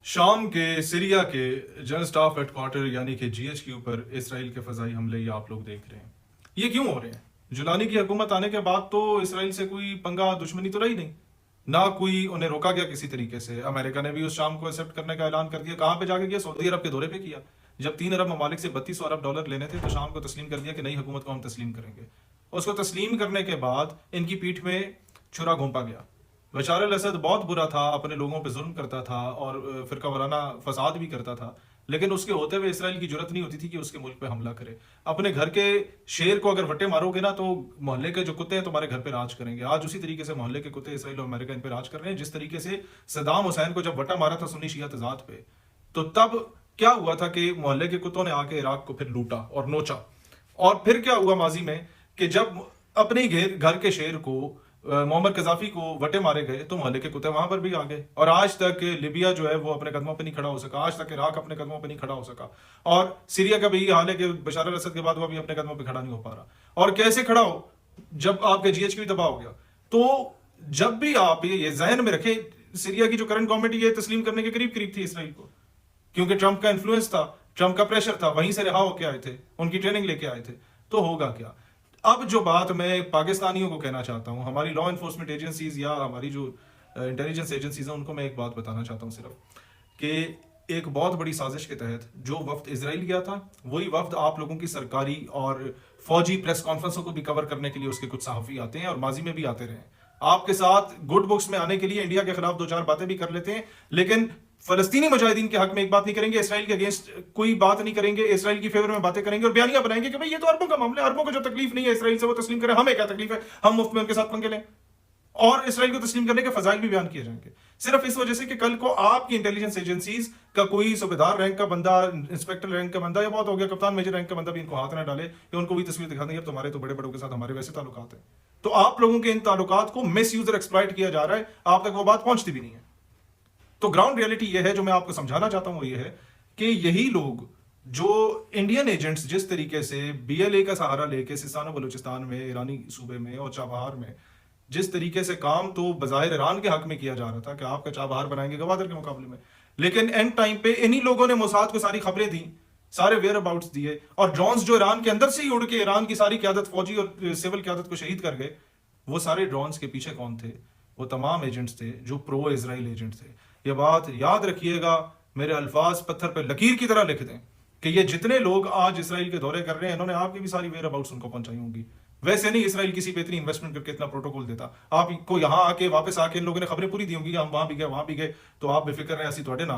शाम के सीरिया के जनरल स्टाफ हेडक्वार्टर यानी कि जीएचक्यू पर इसराइल के फजाई हमले ये आप लोग देख रहे हैं। ये क्यों हो रहे हैं? जुलानी की हुकूमत आने के बाद तो इसराइल से कोई पंगा दुश्मनी तो रही नहीं, ना कोई उन्हें रोका गया किसी तरीके से। अमेरिका ने भी उस शाम को एक्सेप्ट करने का ऐलान कर दिया। कहां पे जाके किया? सऊदी अरब के दौरे पे किया। जब 3 अरब ममालिक से 3200 अरब डॉलर लेने थे तो शाम को तस्लीम कर दिया कि नई हुकूमत को हम तस्लीम करेंगे। उसको तस्लीम करने के बाद इनकी पीठ में छुरा घोंपा गया। बशार अल असद बहुत बुरा था, अपने लोगों पे जुल्म करता था और फिरका वाराना फसाद भी करता था, लेकिन उसके होते हुए इसराइल की जरूरत नहीं होती थी कि उसके मुल्क पे हमला करे। अपने घर के शेर को अगर वट्टे मारोगे ना तो मोहल्ले के जो कुत्ते हैं तुम्हारे घर पे राज करेंगे। आज उसी तरीके से मोहल्ले के कुत्ते इसराइल और अमेरिका इन पे राज कर रहे हैं। जिस तरीके से सदाम हुसैन को जब वट्टा मारा था सुन्नी शिया तजाद पे, तो तब क्या हुआ था कि मोहल्ले के कुत्तों ने आके इराक को फिर लूटा और नोचा। और फिर क्या हुआ माजी में कि जब अपने घर के शेर को मोहम्मद कजाफी को वटे मारे गए तो मोहल्ले के कुत्ते वहां पर भी आ गए। और आज तक लिबिया जो है वो अपने कदमों पे नहीं खड़ा हो सका, आज तक इराक अपने कदमों पे नहीं खड़ा हो सका, और सीरिया का भी हाल है कि बशार अल असद के बाद वो भी अपने कदमों पे खड़ा नहीं हो पा रहा। और कैसे खड़ा हो जब आपके जीएचक्यू तबाह हो गया? तो जब भी आप ये जहन में रखें, सीरिया की जो करंट गवर्नमेंट ये तस्लीम करने के करीब करीब थी इसराइल को, क्योंकि ट्रंप का इन्फ्लुएंस था, ट्रंप का प्रेशर था, वहीं से रिहा होकर आए थे, उनकी ट्रेनिंग लेके आए थे। तो होगा क्या? अब जो बात मैं पाकिस्तानियों को कहना चाहता हूं, हमारी लॉ एनफोर्समेंट एजेंसीज या हमारी जो इंटेलिजेंस एजेंसीज हैं, उनको मैं एक बात बताना चाहता हूं सिर्फ कि एक बहुत बड़ी साजिश के तहत जो वफ्द इजराइल गया था, वही वफ्द आप लोगों की सरकारी और फौजी प्रेस कॉन्फ्रेंसों को भी कवर करने के लिए उसके कुछ सहाफी आते हैं और माजी में भी आते रहे। आपके साथ गुड बुक्स में आने के लिए इंडिया के खिलाफ दो चार बातें भी कर लेते हैं, लेकिन फलस्तीनी मुजाहिदीन के हक में एक बात नहीं करेंगे, इसराइल के अगेंस्ट कोई बात नहीं करेंगे, इसराइल की फेवर में बातें करेंगे और बयानियां बनाएंगे कि भाई ये तो अरबों का मामला है, अरबों को जो तकलीफ नहीं है इसराइल से वो तस्लीम करें, हमें क्या तकलीफ है, हम मुफ्त में उनके साथ पंगे लें। और इसराइल को तस्लीम करने के फजाइल भी बयान किए जाएंगे, सिर्फ इस वजह से कि कल को आपकी इंटेलिजेंस एजेंसीज का कोई सूबेदार रैंक का बंदा, इंस्पेक्टर रैंक का बंदा, या बहुत हो गया कप्तान मेजर रैंक का बंदा भी इनको हाथ ना डाले या उनको भी तस्वीर दिखा देंगे तुम्हारे तो बड़े बड़ों के साथ हमारे वैसे ताल्लुकात हैं। तो आप लोगों के इन ताल्लुकात को मिस यूज और एक्सप्लॉइट किया जा रहा है, आप तक वो बात पहुंचती भी नहीं है। तो ग्राउंड रियलिटी ये है, जो मैं आपको समझाना चाहता हूं वो ये है कि यही लोग जो इंडियन एजेंट्स जिस तरीके से बीएलए का सहारा लेके सिस्तान और बलूचिस्तान में, ईरानी सूबे में और चाबहार में जिस तरीके से काम तो बजाहिर ईरान के हक में किया जा रहा था कि आपका चाबहार बनाएंगे गवादर के मुकाबले में, लेकिन एंड टाइम पे इन्हीं लोगों ने मोसाद को सारी खबरें दी, सारे वेयर अबाउट्स दिए, और ड्रोन्स जो ईरान के अंदर से ही उड़ के ईरान की सारी क्यादत, फौजी और सिविल क्यादत को शहीद कर गए। वो सारे ड्रोन्स के पीछे कौन थे? वो तमाम एजेंट्स थे जो प्रो इजराइल एजेंट थे। ये बात याद रखिएगा, मेरे अल्फाज पत्थर पे लकीर की तरह लिख दें कि ये जितने लोग आज इसराइल के दौरे कर रहे हैं, इन्होंने आपकी भी सारी वेयर अबाउट्स उनको पहुंचाई होंगी। वैसे नहीं इसराइल किसी पे इतनी इन्वेस्टमेंट करके इतना प्रोटोकॉल देता। आपको यहां आके वापस आके इन लोगों ने खबरें पूरी दी होंगी, हम वहां भी गए वहां भी गए, तो आप बेफिक्र रहे, ऐसी थोड़े ना